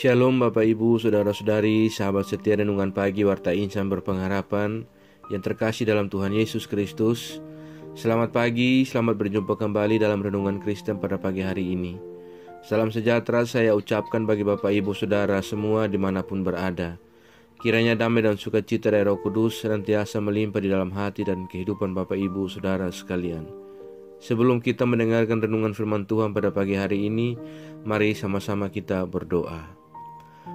Shalom Bapak Ibu, Saudara-saudari, sahabat setia Renungan Pagi Warta Insan Berpengharapan yang terkasih dalam Tuhan Yesus Kristus. Selamat pagi, selamat berjumpa kembali dalam Renungan Kristen pada pagi hari ini. Salam sejahtera saya ucapkan bagi Bapak Ibu Saudara semua dimanapun berada. Kiranya damai dan sukacita dari Roh Kudus senantiasa melimpah di dalam hati dan kehidupan Bapak Ibu Saudara sekalian. Sebelum kita mendengarkan renungan firman Tuhan pada pagi hari ini, mari sama-sama kita berdoa.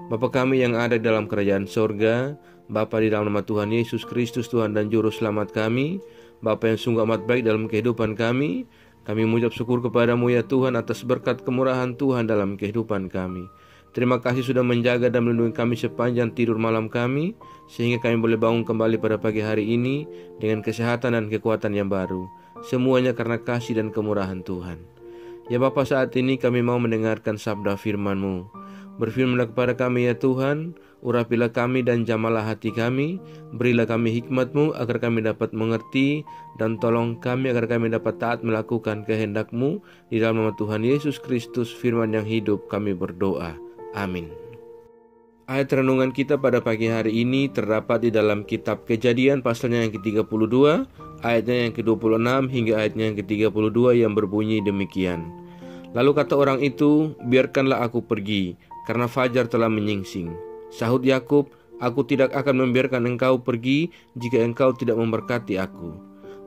Bapa kami yang ada di dalam kerajaan sorga, Bapa di dalam nama Tuhan Yesus Kristus, Tuhan dan Juru Selamat kami, Bapa yang sungguh amat baik dalam kehidupan kami mengucap syukur kepadamu ya Tuhan atas berkat kemurahan Tuhan dalam kehidupan kami. Terima kasih sudah menjaga dan melindungi kami sepanjang tidur malam kami, sehingga kami boleh bangun kembali pada pagi hari ini dengan kesehatan dan kekuatan yang baru. Semuanya karena kasih dan kemurahan Tuhan. Ya Bapa, saat ini kami mau mendengarkan sabda firman-Mu. Berfirmanlah kepada kami ya Tuhan, urapilah kami dan jamalah hati kami, berilah kami hikmat-Mu agar kami dapat mengerti, dan tolong kami agar kami dapat taat melakukan kehendak-Mu. Di dalam nama Tuhan Yesus Kristus, firman yang hidup, kami berdoa. Amin. Ayat renungan kita pada pagi hari ini terdapat di dalam kitab Kejadian pasalnya yang ke-32, ayatnya yang ke-26 hingga ayatnya yang ke-32 yang berbunyi demikian. Lalu kata orang itu, biarkanlah aku pergi, karena fajar telah menyingsing. Sahut Yakub, aku tidak akan membiarkan engkau pergi jika engkau tidak memberkati aku.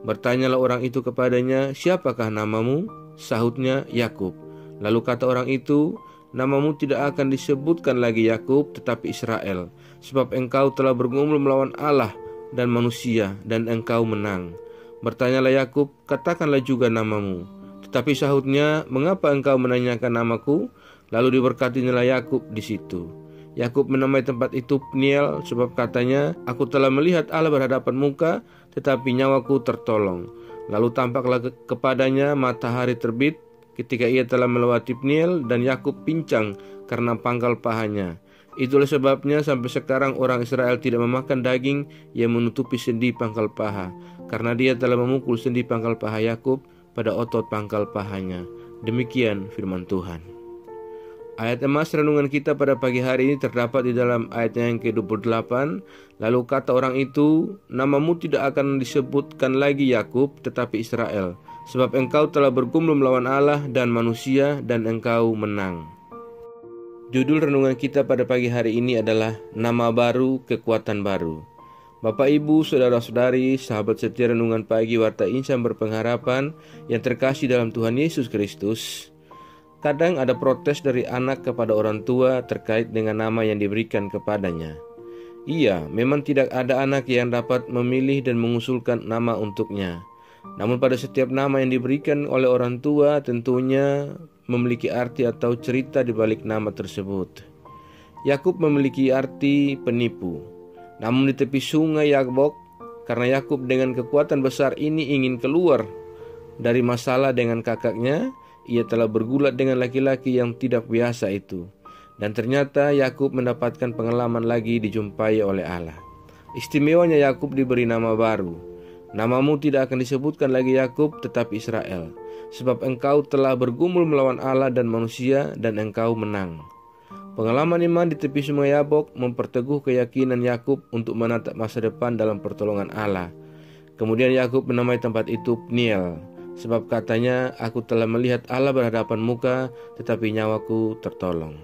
Bertanyalah orang itu kepadanya, siapakah namamu? Sahutnya, Yakub. Lalu kata orang itu, namamu tidak akan disebutkan lagi Yakub, tetapi Israel, sebab engkau telah bergumul melawan Allah dan manusia, dan engkau menang. Bertanyalah Yakub, katakanlah juga namamu. Tetapi sahutnya, mengapa engkau menanyakan namaku? Lalu diberkatinya Yakub di situ. Yakub menamai tempat itu Peniel, sebab katanya, aku telah melihat Allah berhadapan muka, tetapi nyawaku tertolong. Lalu tampaklah kepadanya matahari terbit ketika ia telah melewati Peniel, dan Yakub pincang karena pangkal pahanya. Itulah sebabnya sampai sekarang orang Israel tidak memakan daging yang menutupi sendi pangkal paha, karena dia telah memukul sendi pangkal paha Yakub pada otot pangkal pahanya. Demikian firman Tuhan. Ayat emas renungan kita pada pagi hari ini terdapat di dalam ayat yang ke-28. Lalu kata orang itu, namamu tidak akan disebutkan lagi Yakub, tetapi Israel, sebab engkau telah bergumul melawan Allah dan manusia, dan engkau menang. Judul renungan kita pada pagi hari ini adalah Nama Baru, Kekuatan Baru. Bapak Ibu, Saudara-saudari, sahabat setia Renungan Pagi Warta Insan Berpengharapan yang terkasih dalam Tuhan Yesus Kristus. Kadang ada protes dari anak kepada orang tua terkait dengan nama yang diberikan kepadanya. Iya, memang tidak ada anak yang dapat memilih dan mengusulkan nama untuknya. Namun pada setiap nama yang diberikan oleh orang tua tentunya memiliki arti atau cerita di balik nama tersebut. Yakub memiliki arti penipu. Namun di tepi sungai Yabok, karena Yakub dengan kekuatan besar ini ingin keluar dari masalah dengan kakaknya, ia telah bergulat dengan laki-laki yang tidak biasa itu. Dan ternyata Yakub mendapatkan pengalaman lagi dijumpai oleh Allah. Istimewanya Yakub diberi nama baru. Namamu tidak akan disebutkan lagi Yakub, tetapi Israel, sebab engkau telah bergumul melawan Allah dan manusia, dan engkau menang. Pengalaman iman di tepi sungai Yabok memperteguh keyakinan Yakub untuk menatap masa depan dalam pertolongan Allah. Kemudian Yakub menamai tempat itu Peniel, sebab katanya, aku telah melihat Allah berhadapan muka, tetapi nyawaku tertolong.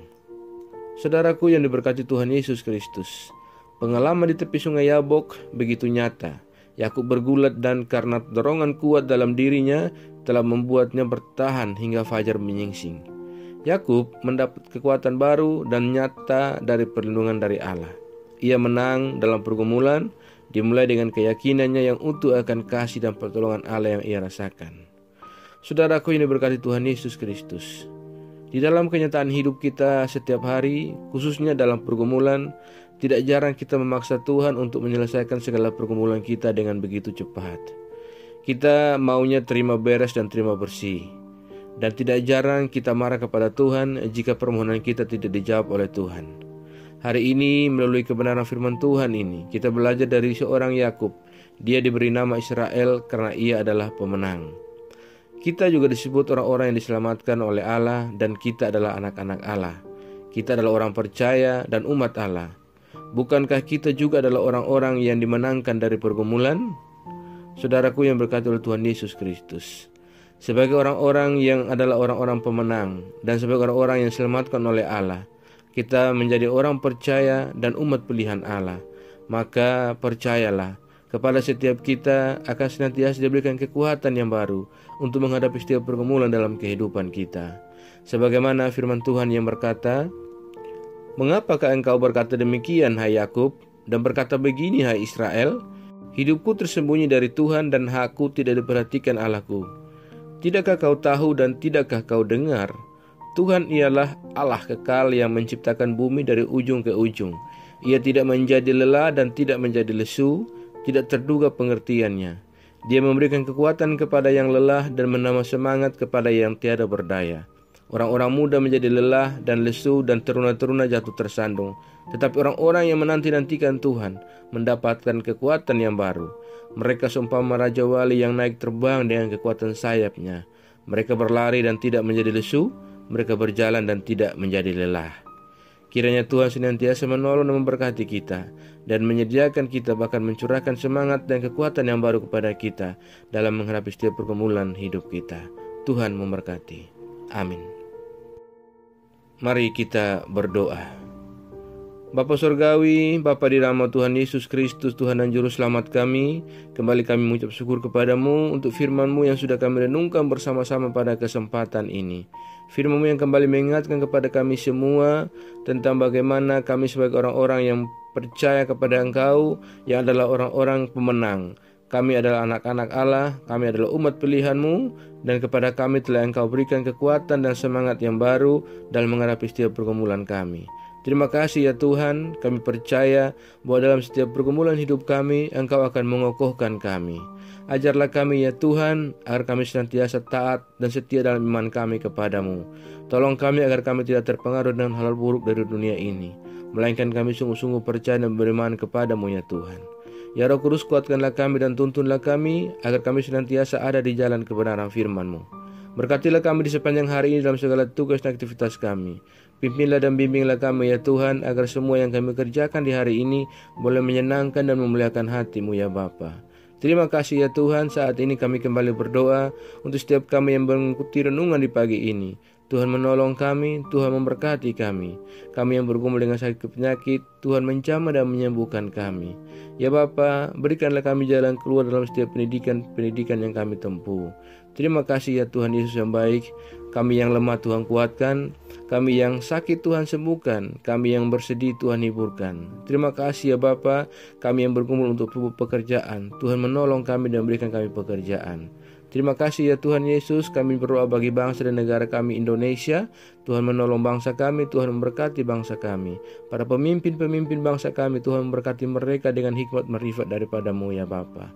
Saudaraku yang diberkati Tuhan Yesus Kristus, pengalaman di tepi sungai Yabok begitu nyata. Yakub bergulat dan karena dorongan kuat dalam dirinya telah membuatnya bertahan hingga fajar menyingsing. Yakub mendapat kekuatan baru dan nyata dari perlindungan dari Allah. Ia menang dalam pergumulan, dimulai dengan keyakinannya yang utuh akan kasih dan pertolongan Allah yang ia rasakan. Saudaraku yang diberkati Tuhan Yesus Kristus, di dalam kenyataan hidup kita setiap hari, khususnya dalam pergumulan, tidak jarang kita memaksa Tuhan untuk menyelesaikan segala pergumulan kita dengan begitu cepat. Kita maunya terima beres dan terima bersih. Dan tidak jarang kita marah kepada Tuhan jika permohonan kita tidak dijawab oleh Tuhan. Hari ini melalui kebenaran firman Tuhan ini, kita belajar dari seorang Yakub. Dia diberi nama Israel karena ia adalah pemenang. Kita juga disebut orang-orang yang diselamatkan oleh Allah, dan kita adalah anak-anak Allah. Kita adalah orang percaya dan umat Allah. Bukankah kita juga adalah orang-orang yang dimenangkan dari pergumulan? Saudaraku yang berkati oleh Tuhan Yesus Kristus, sebagai orang-orang yang adalah orang-orang pemenang dan sebagai orang-orang yang diselamatkan oleh Allah, kita menjadi orang percaya dan umat pilihan Allah. Maka percayalah, kepada setiap kita akan senantiasa diberikan kekuatan yang baru untuk menghadapi setiap pergumulan dalam kehidupan kita. Sebagaimana firman Tuhan yang berkata, "Mengapakah engkau berkata demikian, hai Yakub, dan berkata begini, hai Israel? Hidupku tersembunyi dari Tuhan dan hakku tidak diperhatikan Allahku. Tidakkah kau tahu dan tidakkah kau dengar? Tuhan ialah Allah kekal yang menciptakan bumi dari ujung ke ujung. Ia tidak menjadi lelah dan tidak menjadi lesu, tidak terduga pengertiannya. Dia memberikan kekuatan kepada yang lelah dan menambah semangat kepada yang tiada berdaya. Orang-orang muda menjadi lelah dan lesu dan teruna-teruna jatuh tersandung. Tetapi orang-orang yang menanti-nantikan Tuhan mendapatkan kekuatan yang baru. Mereka seumpama Raja Wali yang naik terbang dengan kekuatan sayapnya. Mereka berlari dan tidak menjadi lesu, mereka berjalan dan tidak menjadi lelah." Kiranya Tuhan senantiasa menolong dan memberkati kita dan menyediakan kita, bahkan mencurahkan semangat dan kekuatan yang baru kepada kita dalam menghadapi setiap pergumulan hidup kita. Tuhan memberkati. Amin. Mari kita berdoa. Bapa Surgawi, Bapa di dalam Tuhan Yesus Kristus, Tuhan dan Juru Selamat kami, kembali kami mengucap syukur kepadamu untuk firman-Mu yang sudah kami renungkan bersama-sama pada kesempatan ini. Firman-Mu yang kembali mengingatkan kepada kami semua tentang bagaimana kami sebagai orang-orang yang percaya kepada Engkau, yang adalah orang-orang pemenang. Kami adalah anak-anak Allah, kami adalah umat pilihan-Mu, dan kepada kami telah Engkau berikan kekuatan dan semangat yang baru dalam menghadapi setiap pergumulan kami. Terima kasih ya Tuhan, kami percaya bahwa dalam setiap pergumulan hidup kami, Engkau akan mengokohkan kami. Ajarlah kami ya Tuhan, agar kami senantiasa taat dan setia dalam iman kami kepadamu. Tolong kami agar kami tidak terpengaruh dengan hal buruk dari dunia ini, melainkan kami sungguh-sungguh percaya dan beriman kepadamu ya Tuhan. Ya Roh Kudus, kuatkanlah kami dan tuntunlah kami, agar kami senantiasa ada di jalan kebenaran firman-Mu. Berkatilah kami di sepanjang hari ini dalam segala tugas dan aktivitas kami. Pimpinlah dan bimbinglah kami ya Tuhan, agar semua yang kami kerjakan di hari ini boleh menyenangkan dan memuliakan hati-Mu ya Bapa. Terima kasih ya Tuhan, saat ini kami kembali berdoa untuk setiap kami yang mengikuti renungan di pagi ini. Tuhan menolong kami, Tuhan memberkati kami. Kami yang bergumul dengan sakit penyakit, Tuhan menjamah dan menyembuhkan kami. Ya Bapa, berikanlah kami jalan keluar dalam setiap pendidikan yang kami tempuh. Terima kasih ya Tuhan Yesus yang baik. Kami yang lemah Tuhan kuatkan, kami yang sakit Tuhan sembuhkan, kami yang bersedih Tuhan hiburkan. Terima kasih ya Bapa, kami yang bergumul untuk pekerjaan, Tuhan menolong kami dan berikan kami pekerjaan. Terima kasih ya Tuhan Yesus, kami berdoa bagi bangsa dan negara kami Indonesia. Tuhan menolong bangsa kami, Tuhan memberkati bangsa kami. Para pemimpin-pemimpin bangsa kami, Tuhan memberkati mereka dengan hikmat marifat daripada-Mu ya Bapa.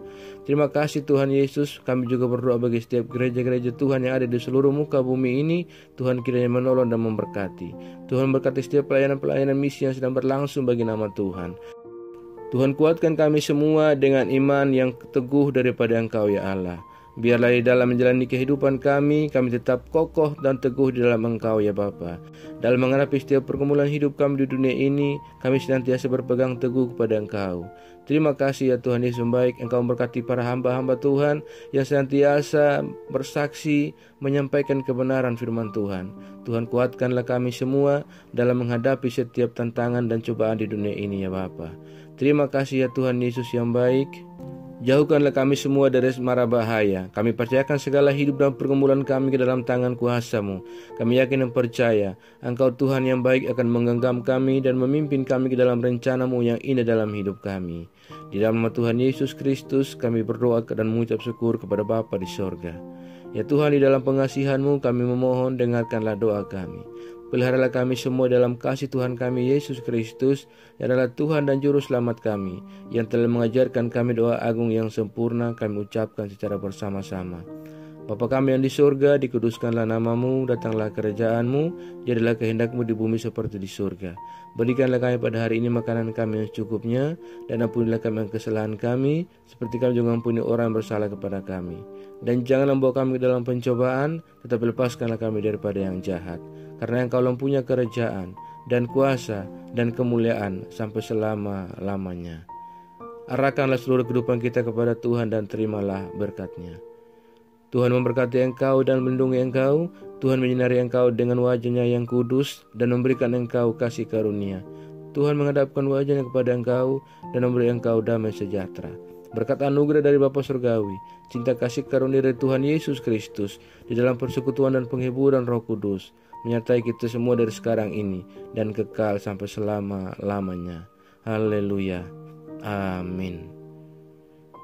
Terima kasih Tuhan Yesus, kami juga berdoa bagi setiap gereja-gereja Tuhan yang ada di seluruh muka bumi ini. Tuhan kiranya menolong dan memberkati. Tuhan berkati setiap pelayanan-pelayanan misi yang sedang berlangsung bagi nama Tuhan. Tuhan kuatkan kami semua dengan iman yang teguh daripada Engkau ya Allah. Biarlah di dalam menjalani kehidupan kami tetap kokoh dan teguh di dalam Engkau ya Bapa. Dalam menghadapi setiap pergumulan hidup kami di dunia ini, kami senantiasa berpegang teguh kepada Engkau. Terima kasih ya Tuhan Yesus baik, Engkau memberkati para hamba-hamba Tuhan yang senantiasa bersaksi menyampaikan kebenaran firman Tuhan. Tuhan kuatkanlah kami semua dalam menghadapi setiap tantangan dan cobaan di dunia ini ya Bapa. Terima kasih ya Tuhan Yesus yang baik. Jauhkanlah kami semua dari mara bahaya. Kami percayakan segala hidup dan pergumulan kami ke dalam tangan kuasa-Mu. Kami yakin dan percaya Engkau Tuhan yang baik akan menggenggam kami dan memimpin kami ke dalam rencana-Mu yang indah dalam hidup kami. Di dalam nama Tuhan Yesus Kristus kami berdoa dan mengucap syukur kepada Bapa di sorga. Ya Tuhan, di dalam pengasihan-Mu kami memohon, dengarkanlah doa kami. Peliharalah kami semua dalam kasih Tuhan kami Yesus Kristus, yang adalah Tuhan dan Juru Selamat kami, yang telah mengajarkan kami doa agung yang sempurna kami ucapkan secara bersama-sama. Bapa kami yang di surga, dikuduskanlah nama-Mu, datanglah kerajaan-Mu, jadilah kehendak-Mu di bumi seperti di surga. Berikanlah kami pada hari ini makanan kami yang secukupnya, dan ampunilah kami kesalahan kami, seperti kami juga ampuni orang yang bersalah kepada kami. Dan janganlah membawa kami ke dalam pencobaan, tetapi lepaskanlah kami daripada yang jahat. Karena Engkau mempunyai kerajaan, dan kuasa dan kemuliaan sampai selama-lamanya. Arahkanlah seluruh kehidupan kita kepada Tuhan dan terimalah berkat-Nya. Tuhan memberkati engkau dan melindungi engkau. Tuhan menyinari engkau dengan wajah-Nya yang kudus dan memberikan engkau kasih karunia. Tuhan menghadapkan wajah-Nya kepada engkau dan memberi engkau damai sejahtera. Berkat anugerah dari Bapa Surgawi, cinta kasih karunia dari Tuhan Yesus Kristus, di dalam persekutuan dan penghiburan Roh Kudus, menyertai kita semua dari sekarang ini dan kekal sampai selama-lamanya. Haleluya. Amin.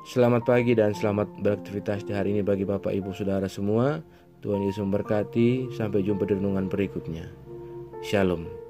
Selamat pagi dan selamat beraktivitas di hari ini bagi Bapak Ibu Saudara semua. Tuhan Yesus memberkati. Sampai jumpa di renungan berikutnya. Shalom.